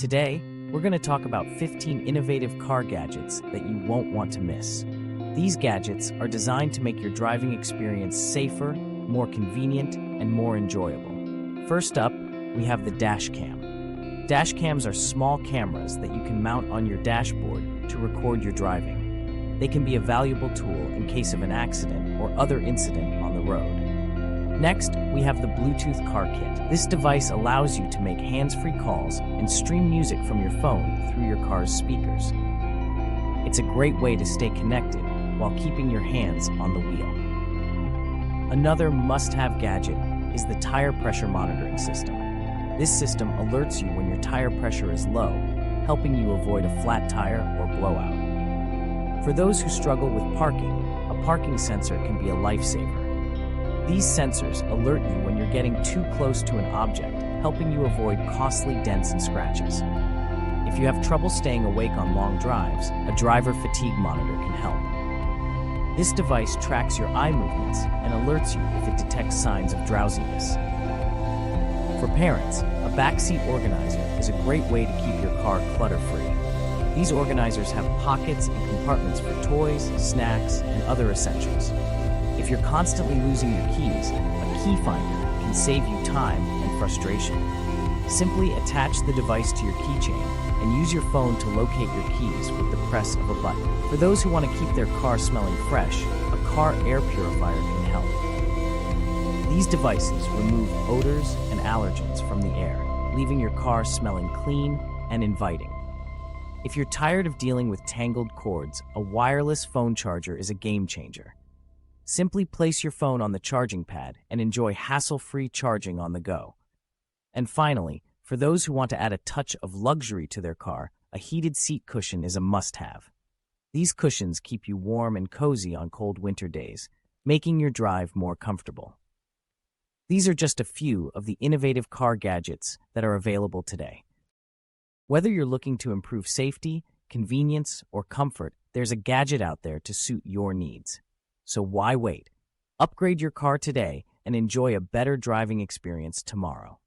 Today, we're going to talk about 15 innovative car gadgets that you won't want to miss. These gadgets are designed to make your driving experience safer, more convenient, and more enjoyable. First up, we have the dash cam. Dash cams are small cameras that you can mount on your dashboard to record your driving. They can be a valuable tool in case of an accident or other incident on the road. Next, we have the Bluetooth car kit. This device allows you to make hands-free calls and stream music from your phone through your car's speakers. It's a great way to stay connected while keeping your hands on the wheel. Another must-have gadget is the tire pressure monitoring system. This system alerts you when your tire pressure is low, helping you avoid a flat tire or blowout. For those who struggle with parking, a parking sensor can be a lifesaver. These sensors alert you when you're getting too close to an object, helping you avoid costly dents and scratches. If you have trouble staying awake on long drives, a driver fatigue monitor can help. This device tracks your eye movements and alerts you if it detects signs of drowsiness. For parents, a backseat organizer is a great way to keep your car clutter-free. These organizers have pockets and compartments for toys, snacks, and other essentials. If you're constantly losing your keys, a key finder can save you time and frustration. Simply attach the device to your keychain and use your phone to locate your keys with the press of a button. For those who want to keep their car smelling fresh, a car air purifier can help. These devices remove odors and allergens from the air, leaving your car smelling clean and inviting. If you're tired of dealing with tangled cords, a wireless phone charger is a game changer. Simply place your phone on the charging pad and enjoy hassle-free charging on the go. And finally, for those who want to add a touch of luxury to their car, a heated seat cushion is a must-have. These cushions keep you warm and cozy on cold winter days, making your drive more comfortable. These are just a few of the innovative car gadgets that are available today. Whether you're looking to improve safety, convenience, or comfort, there's a gadget out there to suit your needs. So why wait? Upgrade your car today and enjoy a better driving experience tomorrow.